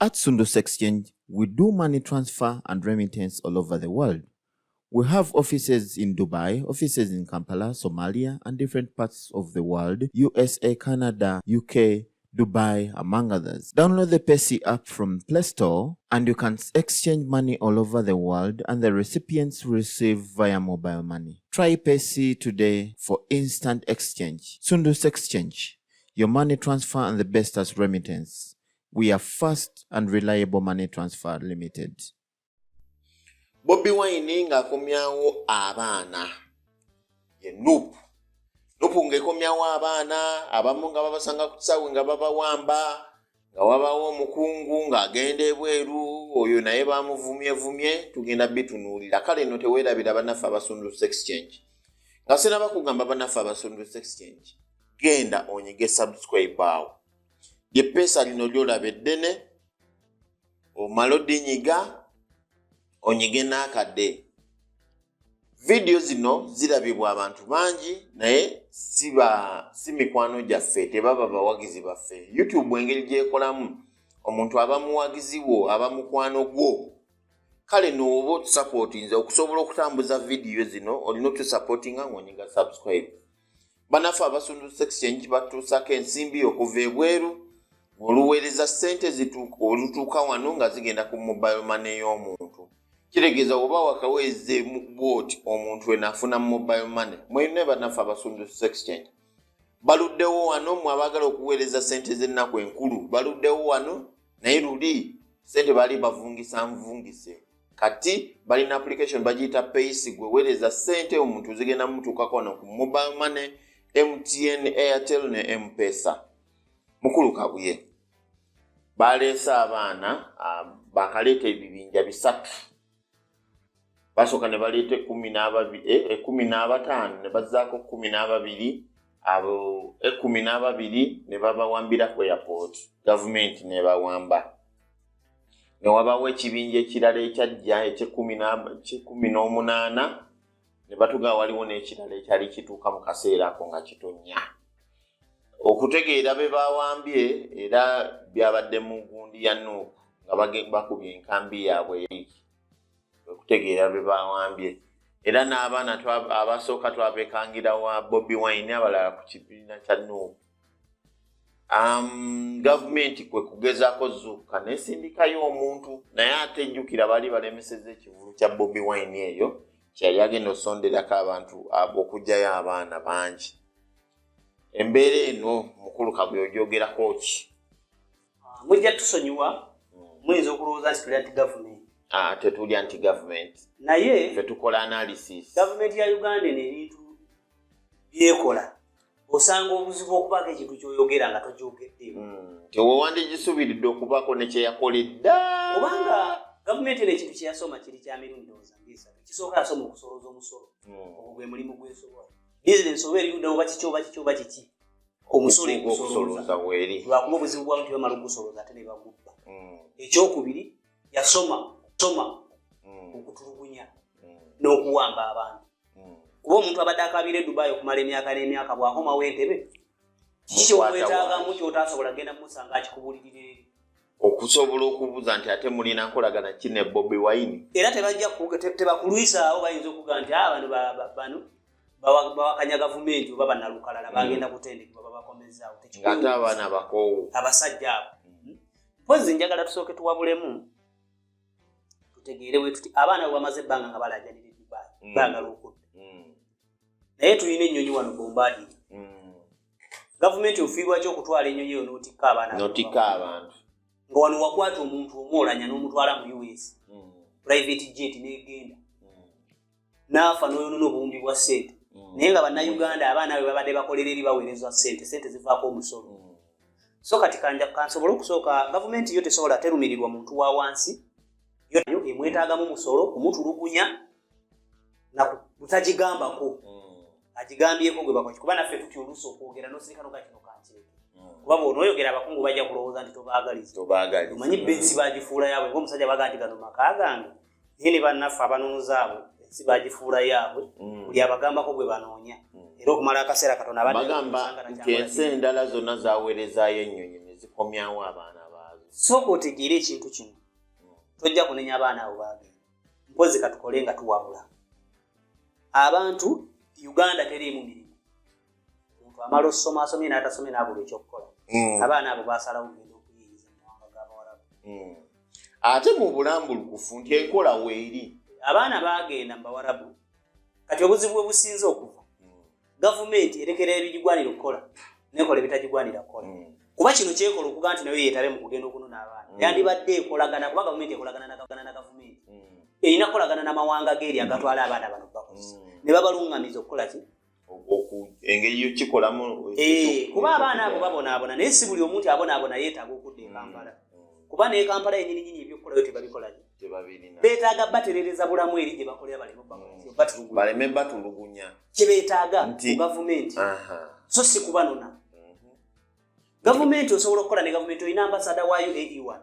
At Sundus Exchange, we do money transfer and remittance all over the world. We have offices in Dubai, offices in Kampala, Somalia, and different parts of the world, USA, Canada, UK, Dubai, among others. Download the Pesi app from Play Store and you can exchange money all over the world and the recipients receive via mobile money. Try Pesi today for instant exchange. Sundus Exchange, your money transfer and the best as remittance. We are fast and reliable money transfer limited. Bobi Wine ng'akomyawo abaana ye NUP. NUP ng'ekomyawo abaana abamu nga babasanga ku kisawe nga babawamba nga wabawo omukungu ng'agenda ebweru oyo naye bamuvumye tugenda bitunuulira. Kale nno teweerabira bannaffe abasunduse exchange. Nga sinaba kugamba bannaffe abasunduse exchange, genda onyige subscribe awo. Lye pesa lino lyolaba eddene omala odinyiga onyige n'akadde. Video zino zirabibwa abantu bangi naye si mikwano gyaffe, tebaba bawagizi baffe. YouTube engeri gyekolamu omuntu aba muwagizi wo aba mukwano gwo. Kale n'oba otusupportinze okusobola okutambuza video zino olina otusupportinga ng'onyiga subscribe. Bannaffe abasunduse exchange batuusako ensimbi okuva ebweru oluweereza ssente olutuuka wano nga zigenda ku mobile money y'omuntu. Kiregeeza oba wakaweze bwoti omuntu enafuna mobile money. Mwene bannaffe abasunduse exchange baluddewo wano mwe abaagala okuweereza ssente z'ennaku enkulu. Baluddewo wano naye luli ssente baali bavungise. Kati balina application bagiyita Paysi gwe weereza ssente omuntu zigenda mutuukako wano ku mobile money, MTN, Airtel ne M-Pesa. Mukulu Kabuye baleese abaana bakaleeta ebibinja bisatu. Basooka ne baleeta 15 ne bazzaako 12 abo 12 ne babawambira ku airport. Government ne bawamba. Ne wabawo ekibinja ekirala ekyajja ekye18 ne batuga waliwo n'ekirala ekyali kituuka mu kaseera ako nga kitonnya. Okutegeera be bawambye era byabadde mu gundi ya NUP nga bakubye enkambi yaabwe eri. Okutegeera be bawambye era n'abaana abasooka twabekangira wa Bobi Wine abalala ku kibiina kya NUP. Gavumenti kwe kugezaako zuuka n'esindikayo omuntu naye ate ejjukira baali balemesezza ekivulu kya Bobi Wine eyo kyali agenda osonderako abantu okugyayo abaana bangi. Embeera eno mukulu Kabuye ogyogerako ki? Mujja tusonyiwa muyinza okulowooza nti tuli anti-government. Tetuli anti-government. Naye ffe tukola analysis. Government ya Uganda n'ebintu byekola osanga obuzibu okubaako ekintu ky'oyogera nga tokyogeddeemu. Tewewandikisuubiridde okubaako ne kye yakoledda. Kubanga gavumenti n'ekintu kye yasoma kiri kya mirundi ozambisa. Kisooka yasoma okusolooza omusolo. Ogwo gwe mulimu gw'ensobola. Bizinensi oba erigudde oba kiki omusolo okusolooza bweri. Lwakuba obuzibu bw'abantu bamala okusolooza ate ne bagubba. Ekyokubiri yasoma okutulugunya n'okuwamba abantu. Kuba omuntu abadde akaabira Dubai okumala emyaka n'emyaka bw'akomawo entebe kikyomwetaagamu ky'otaasobola genda musanga akikubulirira eri. Okusobola okubuuza nti ate mulina nkolagana ki ne Bobi Wine. Era tebakulwisaawo bayinza okuga nti bano bawakanya gavumenti oba bannalukalala bagenda kutendekebwa babakomezaawo. Ng'ate abaana bakoowu. Abasajja abo. Mpozi njagala tusooke tuwabulemu tutegeere bwe tuti abaana bwe bamaze ebbanga nga balaajanira Dubai baagala okudda. Naye tulina ennyonyi wano Bombadi. Gavumenti ofiirwa ki okutwala ennyonyi eyo n'otikka abaana? N'otikka abantu. Nga wano wakwata omuntu omwolanya n'omutwala mu US. Private jet n'egenda. N'afa n'oyonoona obuwumbi bwa ssente. Naye nga bannayuganda abaana be babadde bakolera eri baweerezwa ssente zivaako omusolo. So kati kansobole okusooka gavumenti yo tesobola terumirirwa muntu wa wansi. Yo emwetaagamu musolo kumutulugunya na butagigambako. Agigambyeko gwe bakoki kuba naffe tutya oluusi okwogera n'osirikano kakino kankireke. Kuba bw'onooyogera abakungu bajja kulowooza nti tobaagaliza. Omanyi bensi baagifuula yaabwe ng'omusajja baga nti gano maka gange. Naye ne bannaffe abanooza abo bensi baagifuula yaabwe buli abagambako gwe banoonya. Era okumala akaseera katono bagamba nti ensi endala zonna zaaweerezaayo ennyonyi ne zikomyawo abaana baazo. sooka otegeera ekintu kino tojja kunenya abaana abo bagenda mpozi katukole nga tuwabula abantu Uganda teriimu mirimu omuntu amala osoma asomye n'atasomye n'abula ekyokukola abaana abo basalawo kugenda okuyingiza mu mawanga g'Abawarabu ate mu bulambulukufu nti enkola weeri abaana bagenda mu Bawarabu kati obuzibu bwe businze okuva gavumenti erekera ebigigwanira okukola nekola ebitagigwanira kukola kuba kino kyekola okuga nti nayo yeetabe mu kugenda okunona abaana yandibadde ekolagana kuba gavumenti ekolagana na gavumenti erina kukolagana n'amawanga geeri agatwala abaana bano bakozesa ne babaluŋŋamiza okukola ki engeri yokikolamu kuba abaana abo babonaabona naye si buli omuntu abonaabona yeetaaga okudda e Kampala kuba ne Kampala yennyininyini ebyokukolayo tebabikola beetaaga baterereza bulamu eri gye bakolera baleme batulugunya kye beetaaga ku gavumenti so si kubanona gavumenti osobola okukola ne gavumenti olina ambasada waayo AE1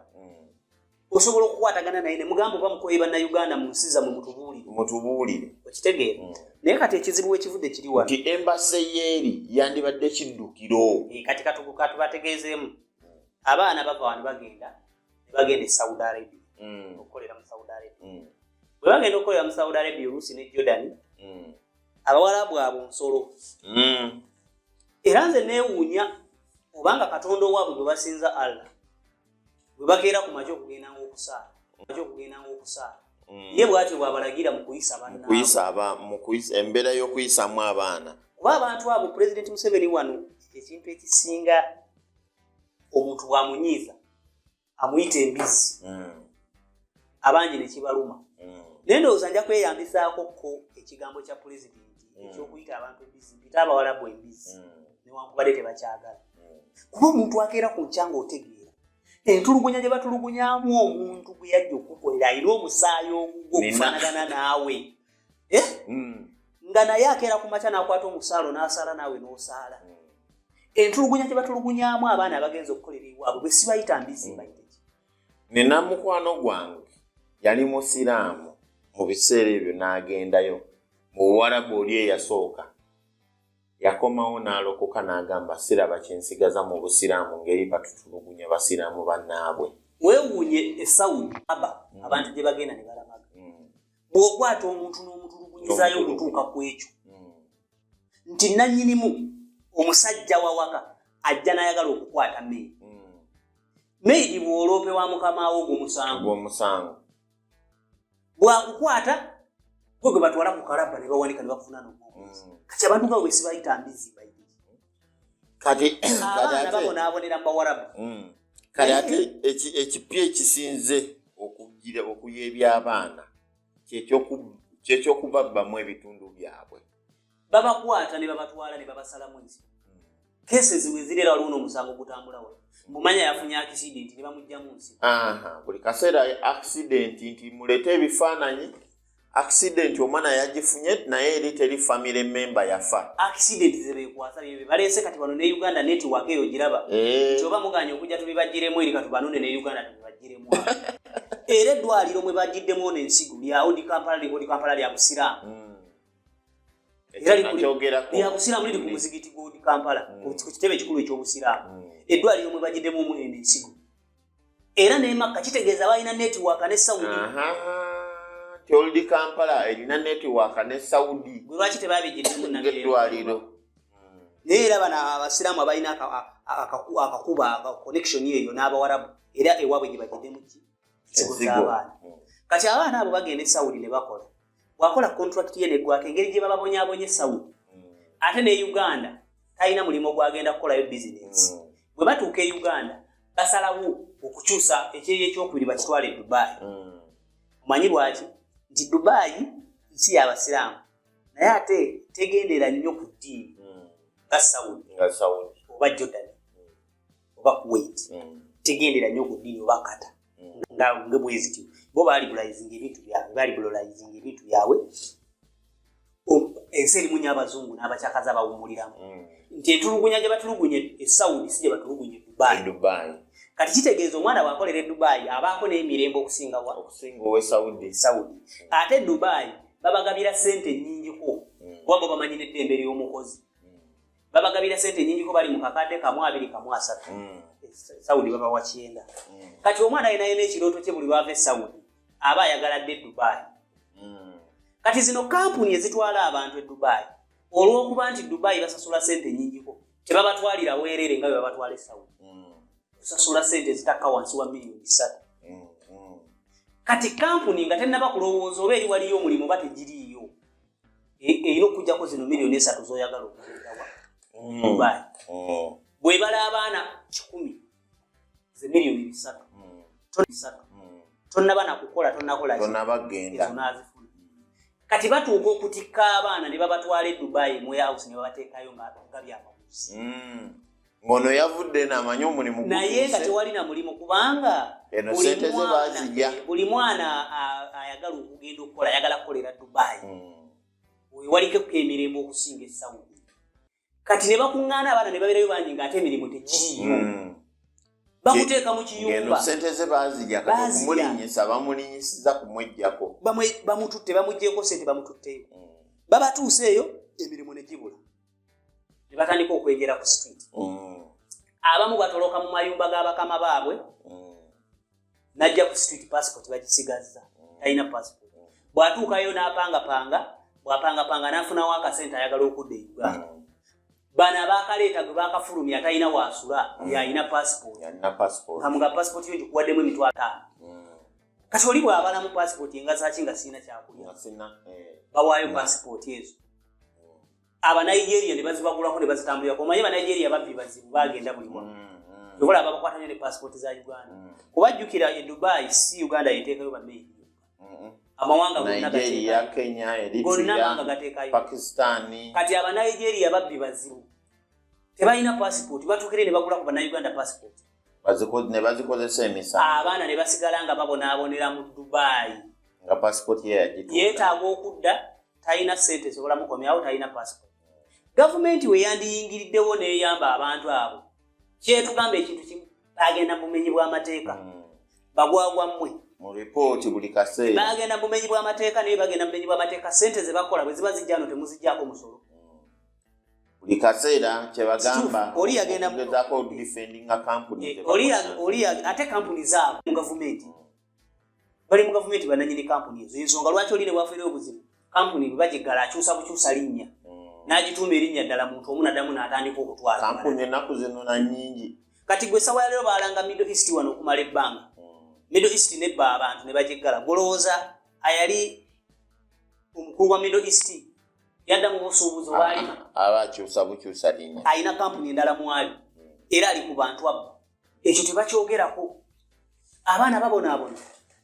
osobola okukwatagana naye ne mugamba oba mukoye bannayuganda mu nsi zammwe mutubuulire okitegeera naye kati ekizibu ekivudde kiri wano nti embasi yeeri yandibadde kiddukiro kati katubategeezeemu abaana bava wano bagenda e Saudi Arabia okukolera mu Saudi Arabia bwe bagenda okukolera mu Saudi Arabia Urusi ne Jordan Abawarabu abo nsolo era nze neewuunya obanga Katonda owaabwe bwe basinza Allah bwe bakeera ku makya okugenda ng'okusaala ye bw'atyo bw'abalagira mu kuyisa bannaabwe embeera y'okuyisamu abaana kuba abantu abo Pulezidenti Museveni wano ekintu ekisinga omuntu bw'amunyiiza amuyita embizi abangi ne kibaluma naye ndowooza nja kweyambisaako ko ekigambo kya pulezidenti ekyokuyita abantu embizi mpita Abawarabu embizi newankubadde tebakyagala kuba omuntu akeera ku nkyanga otegeera entulugunya gye batulugunyamu omuntu gwe yajja okukolera ayina omusaayi ogugwo okufaanagana naawe nga naye akeera ku makya n'akwata omusaalo n'asaala naawe n'osaala entulugunya gye batulugunyamu abaana abagenza okukolera ewaabwe bwe sibayita mbizi mbayiteki nina mukwano gwange yali musiraamu mu biseera ebyo n'agendayo mu Buwarabu oli eyasooka yakomawo n'alokoka n'agamba siraba kyensigaza mu busiraamu ngeri batutulugunya basiraamu bannaabwe weewuunye Saudi abantu gye bagenda ne balamaga bw'okwata omuntu n'omutulugunyizaayo okutuuka ku ekyo nti nannyinimu omusajja wawaka ajja n'ayagala okukwata meedi bw'oloope wa mukamaawo gw'omusango bwakukwata gwe gwe batwala ku kalaba ne bawanika ne bakufuna n'obwobuzi kati abantu gawe sibayita mbizi kati abaana babonaabonera mu Bawarabu kati ate ekipya ekisinze okuyeebya abaana kyekyokubabbamu ebitundu byabwe babakwata ne babatwala ne babasalamu ensi cases wezirera waliwo n'omusango gutambula wano mumanya yafunye accident ne bamugjamu nsi buli kaseera accident nti muleete ebifaananyi accident omwana yagifunye naye eri teri family member yafa accident zebekwasa bye baleese kati wano ne Uganda network eyo giraba kyoba muganya okujja tubibagiremu eri katubanone ne Uganda tubibagiremu era eddwaliro mwe bagiddemu n'ensigo lyawo di Kampala lya busiraamu lya busiraamu liri ku muzigiti gw'odi Kampala ku kitebe ekikulu eky'obusiraamu eddwaliro mwe bagiddemu n'ensigo era nemakka kitegeeza balina network ne Saudi Kyoldi Kampala erina network ne Saudi gwe lwaki tebabigiddemu n'eddwaliro naye era bano abasiraamu abalina akakuba connection eyo n'Abawarabu era ewaabwe gye bagiddemu kizigo z'abaana kati abaana abo bagenda e Saudi ne bakola wakola contract ye neggwako engeri gye bababonyaabonye Saudi ate ne Uganda talina mulimu gwagenda kukolayo business bwe batuuka e Uganda basalawo okukyusa ekyeri ekyokubiri bakitwala e Dubai omanyi lwaki nti Dubai nsi y'abasiraamu naye ate tegendera nnyo ku ddiini nga Saudi oba Jordan oba Kuwait tegendera nnyo ku ddiini oba Qatar nga bwezityo bo balibulayizinga ebintu byabwe ensi erimu nnyo abazungu n'abakyakazi abawummuliramu nti entulugunya gye batulugunye e Saudi si gye batulugunye Dubai kati kitegeeza omwana bw'akolera e Dubai abaako n'emirembe okusinga owe Saudi ate Dubai babagabira ssente nnyingiko kuba bo bamanyi n'eddembe ly'omukozi babagabira ssente nnyingiko bali mu kakadde kamu 2 kamu 3 Saudi baba wa kyenda. Kati omwana alina n'ekirooto kye buli lwava e Saudi aba ayagala dde Dubai. Kati zino kampuni ezitwala abantu e Dubai olw'okuba nti Dubai basasula sente nnyingiko tebabatwalira weerere nga bwe babatwala e Saudi. Kusasula sente zitakka wansi wa miliyoni 3. Kati kampuni nga tennaba kulowooza oba eri waliyo omulimu ba tegiriiyo erina okujjako zino miliyoni 3 z'oyagala okuleetawa Dubai. Bwebala abaana 10 ze miliyoni 3 tonnaba nakukola tonnakola tonnabagenda. Kati batuuka okutikka abaana ne babatwala e Dubai mu house ne babateekayo nga byamaguzi. Ngono yavudde n'amanyi omulimu naye nga tewali na mulimu kubanga buli mwana ayagala okugenda okukola ayagala kukolera Dubai. Waliko emirembe okusinga e Saudi. Kati ne bakuŋŋaana abaana ne babeerayo bangi ng'ate emirimu tegiriiyo. Bakuteeka mu kiyumba. Sente ze baazijja kati okumulinyisa bamulinyisiza kumweggyako. Bamututte bamuggyeko sente bamututteyo. Babatuuseeyo emirimu ne gibula. Ne batandika okwegera ku street. Abamu batoloka mu mayumba g'abakama baabwe. Najja ku street passport bagisigazza. Talina passport. Bw'atuukayo n'apangapanga, bw'apangapanga n'afunawo akasente ayagala okudda e Uganda. Bana bakaleeta gwe bakafulumya talina waasula yalina passport. Kamuga passport yo gikuwaddemu emitwalo 5. Kati oli bw'abala mu passport engaza ki nga sirina kyakulya. Bawaayo passport ezo. Aba-Nigeria ne bazibagulako ne bazitambulirako. Omanyi Aba-Nigeria babbi bazibu bagenda buli wamu. Yokola abakwatanye ne passport za Uganda. Kubajjukira e Dubai si Uganda yeteekayo bameyi. Amawanga gonna Nigeria, Kenya, Eritrea, Pakistan. Kati Aba-Nigeria babbi bazibu. Tebalina passport batukire ne bagula ku Bannayuganda passport. Ne bazikozesa emisango. Abaana ne basigala nga babonaabonera mu Dubai. Nga passport ye yagituuka. Yeetaaga okudda talina ssente sobola mukomyawo talina passport. Gavumenti we yandiyingiriddewo n'eyamba abantu abo. Kyetugamba ekintu kimu bagenda mu bumenyi bw'amateeka. Bagwagwa mmwe. Mu report buli kaseera. Bagenda mu bumenyi bw'amateeka naye bagenda mu bumenyi bw'amateeka ssente ze bakola bwe ziba zijja no temuzijjaako musolo. Buli kaseera kye bagamba oli yagenda mu defending a company. Oli ate company zaabo mu gavumenti. Bali mu gavumenti bananyini company ezo. Ensonga lwaki oli ne bwafiirwa obuzibu. Company bwe bagiggala akyusa bukyusa linnya. N'agituuma erinnya ddala muntu omu n'addamu n'atandika okutwala. Kampuni ennaku zino na nnyingi. Kati gwe sawa leero baalanga Middle East wano okumala ebbanga. Middle East nebba abantu ne bagiggala. Golowooza ayali omukulu wa Middle East yadda mu busuubuzi bw'alima. Abakyusa bukyusa linnya. Alina kampuni endala mwali. Era ali ku bantu abo. Ekyo tebakyogerako. Abaana babonaabona.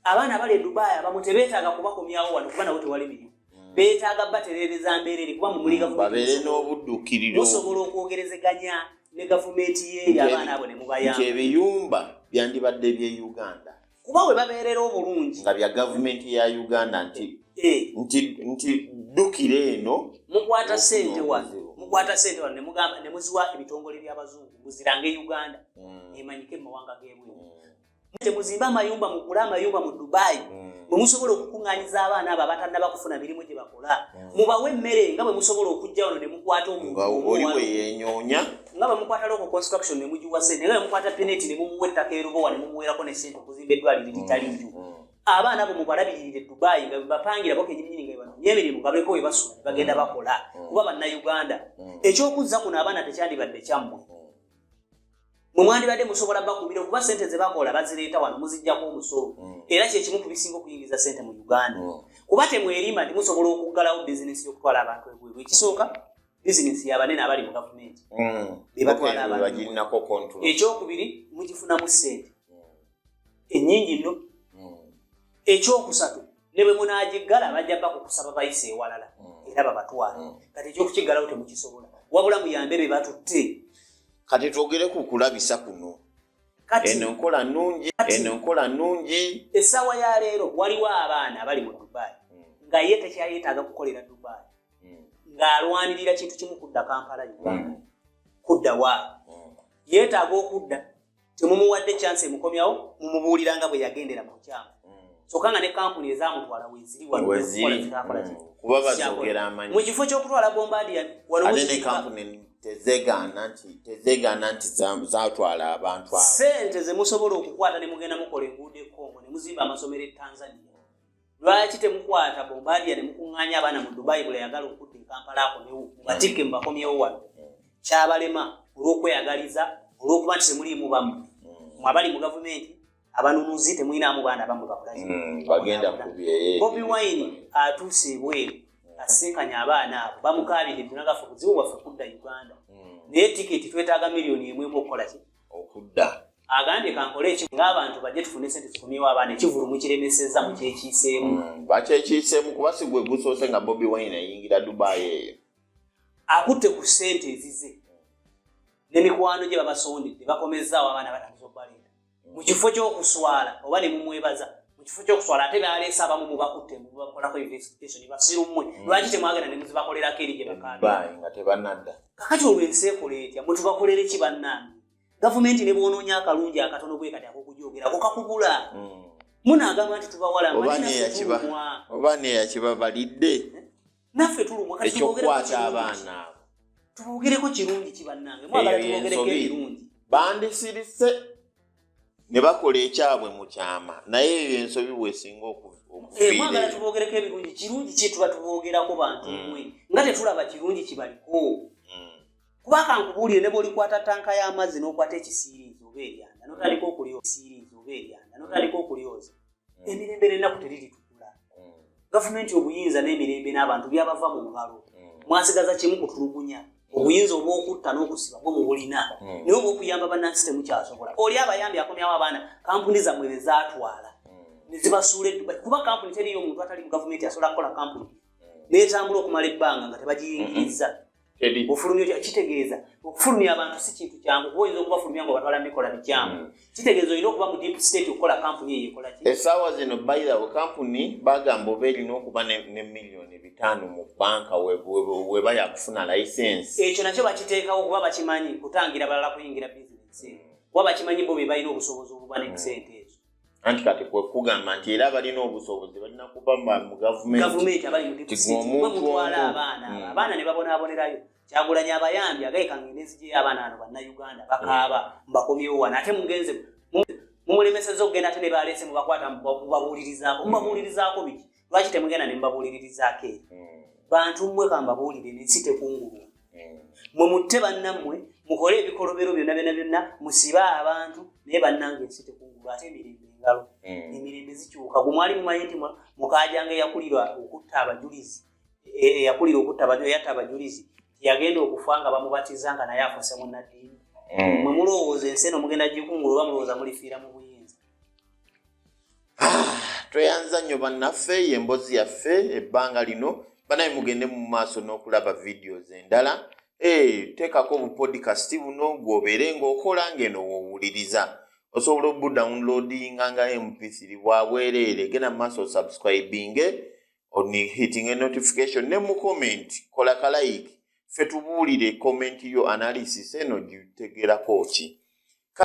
Abaana bali e Dubai abamu tebeetaaga kubakomyawo wano kuba nabo tewali mirimu. Beetaaga batereereza mbeerere kuba mu muli gavumenti. Babeere n'obuddukiriro. Musobola okwogerezeganya ne gavumenti ye abaana abo ne mubayamba. Nti ebiyumba byandibadde by'e Uganda. Kuba we babeerera obulungi. Nga bya gavumenti ya Uganda nti ddukira eno. Mukwata ssente wano. Mukwata ssente wano ne mugamba ne muziwa ebitongole by'abazungu. Muzirange Uganda. Emanyike mu mawanga g'ebweru. Temuzimba amayumba mugule amayumba mu Dubai. Bwe musobola okukuŋŋaanyiza abaana abo abatannaba kufuna mirimu gye bakola. Mubawe emmere nga bwe musobola okujja wano ne mukwata omuntu. Oli we yenyoonya. Nga bwe mukwata local construction ne mugiwa ssente. Nga bwe mukwata peneti ne mumuwa ettaka erubowa ne mumuweerako ne ssente okuzimba eddwaliro eritali nju. Abaana abo mubalabirire Dubai nga bapangira bako enyinyi nga bano. Nyemirimu nga baleko we basula ne bagenda bakola. Kuba Bannayuganda. Ekyokuzza kuno abaana tekyandibadde kyammwe. Mwe mwandibadde musobola bakumira okuba ssente ze bakola bazireeta wano muzijjako omusolo. Era kye kimu ku bisinga okuyingiza ssente mu Uganda. Kuba temwerima temusobola okuggalawo bizinesi y'okutwala abantu ebweru. Ekisooka bizinesi y'abanene abali mu gavumenti. Be batwala abantu. Bagirinako control. Ekyokubiri mugifunamu ssente. Ennyingi nno. Ekyokusatu ne bwe munaagiggala bajja bakukusaba bayise ewalala. Era babatwala. Kati ekyokukiggalawo temukisobola. Wabula muyambe be batutte. Kati twogere ku kulabisa kuno. Eno nkola nnungi. Essaawa ya leero waliwo abaana abali mu Dubai. Nga ye tekyayetaaga kukolera Dubai. Ng'alwanirira kintu kimu kudda Kampala Uganda. Kudda wa. Yeetaaga okudda. Temumuwadde chance emukomyawo mumubuulira nga bwe yagendera mu kyama. sokanga ne kampuni ezamutwala weziri kuba bazogera amanyi mu kifo ky'okutwala Bombardier ate ne kampuni tezeegaana nti zatwala abantu abo sente ze musobola okukwata ne mugenda mukola enguudo e Congo ne muzimba amasomero e Tanzania lwaki temukwata Bombardier ne mukuŋŋaanya abaana mu Dubai bula yagala okudda e Kampala ako newo mubatikke mubakomyewo wano kyabalema olw'okweyagaliza olw'okuba nti temuliimu bamu abali mu gavumenti abanunuzi temuyinaamu baana bamu bagenda kubye Bobi Wine atuuse ebweru asinkanya abaana abo bamukaabidde tunagafa kuzibu waffe kudda Uganda naye tiketi twetaaga miliyoni 1 okukola ki okudda agambye kankole eki ng'abantu bajje tufune sente tukomyewo abaana ekivulu mukiremesezza mukyekiiseemu bakyekiiseemu kuba si gwe gusoose nga Bobi Wine ayingira Dubai eyo akutte ku ssente ezize n'emikwano gye babasondedde bakomezaawo abaana batandise okubalenda mu kifo ky'okuswala oba ne mumwebaza mu kifo ky'okuswala ate baleese abamu mubakutte mubakolako investigation basirummwe lwaki temwagenda ne muzibakolerako eri gye bakaabye nga tebannadda kakati olwensi ekola etya mwe tubakolere ki bannange gavumenti ne bwonoonya akalungi akatono bwe kati ak'okujoogerako kakubula munaagamba nti tubawala oba neyakibabalidde naffe tulumwa kati ekyokukwata abaana abo tubogereko kirungi ki bannange mwagala tubogereko ebirungi bandisirise ne bakola ekyabwe mu kyama naye eyo ensobi bwesinga mwagala tubogereko ebirungi kirungi ki tuba tubogerako bantu mmwe nga tetulaba kirungi kibaliko kuba kankubuulire ne bw'olikwata tanka y'amazzi n'okwata ekisiiriizi oba eryanda n'otaliko okulyoza emirembe n'ennaku teriritukula gavumenti obuyinza n'emirembe n'abantu byabava mu ngalo mwasigaza kimu kutulugunya obuyinza obw'okutta n'okusiba bwe mubulina naye obw'okuyamba bannansi temukyasobola oli abayambi akomyawo abaana kampuni zammwe be zaatwala ne zibasuula Dubai kuba kampuni teriyo omuntu atali mu gavumenti asobola kukola kampuni n'etambula okumala ebbanga nga tebagiyingiriza ofulumya kitegeeza okufulumya abantu si kintu kyangu kuba oyinza okubafulumya nga batwala mikola bikyamu kitegeeza olina okuba mu deep state okukola kampuni eyo ekola ki essaawa zino bayirawo kampuni bagamba oba erina okuba ne miliyoni 5 mu banka weba yakufuna layisensi ekyo nakyo bakiteekawo kuba bakimanyi kutangira balala kuyingira bizinesi kuba bakimanyi bo be balina obusobozi obuba n'esente ezo anti kati kwekugamba nti era balina obusobozi balina kuba mu gavumenti abali mu deep state mwe mutwala abaana ne babonaabonerayo Kyagulanyi abayambi agayikanga enezi abaana ano bannayuganda bakaaba mbakomyewo wano ate mugenze mumulemeseza okugenda ate ne baleese mubakwata mubabuulirizaako biki lwaki temugenda ne mubabuulirizaako eri bantu mmwe kambabuulire n'ensi tekungulwa mwe mutte bannammwe mukole ebikolobero byonna musibe abantu naye bannange ensi tekungulwa ate emirembe engalo emirembe zikyuka gwe mwali mumanyi nti mukaajanga eyakulira okutta abajulizi eyatta abajulizi yagenda okufa nga bamubatiza nga naye afuse munnaddiini mwe mulowooza ensi eno mugenda gikungula oba mulowooza mulifiira mu buyinza tweyanza nnyo bannaffe y'emboozi yaffe ebbanga lino banaye mugende mu maaso n'okulaba videos endala teekako obupodcast buno gwobeere ng'okola ng'eno woowuliriza osobola obudownloadinga nga mp3 bwabwereere genda mu maaso subscribinge hitting a notification ne mu comment kola ka like ffe tubuulire comment yo analysis eno gitegerako ki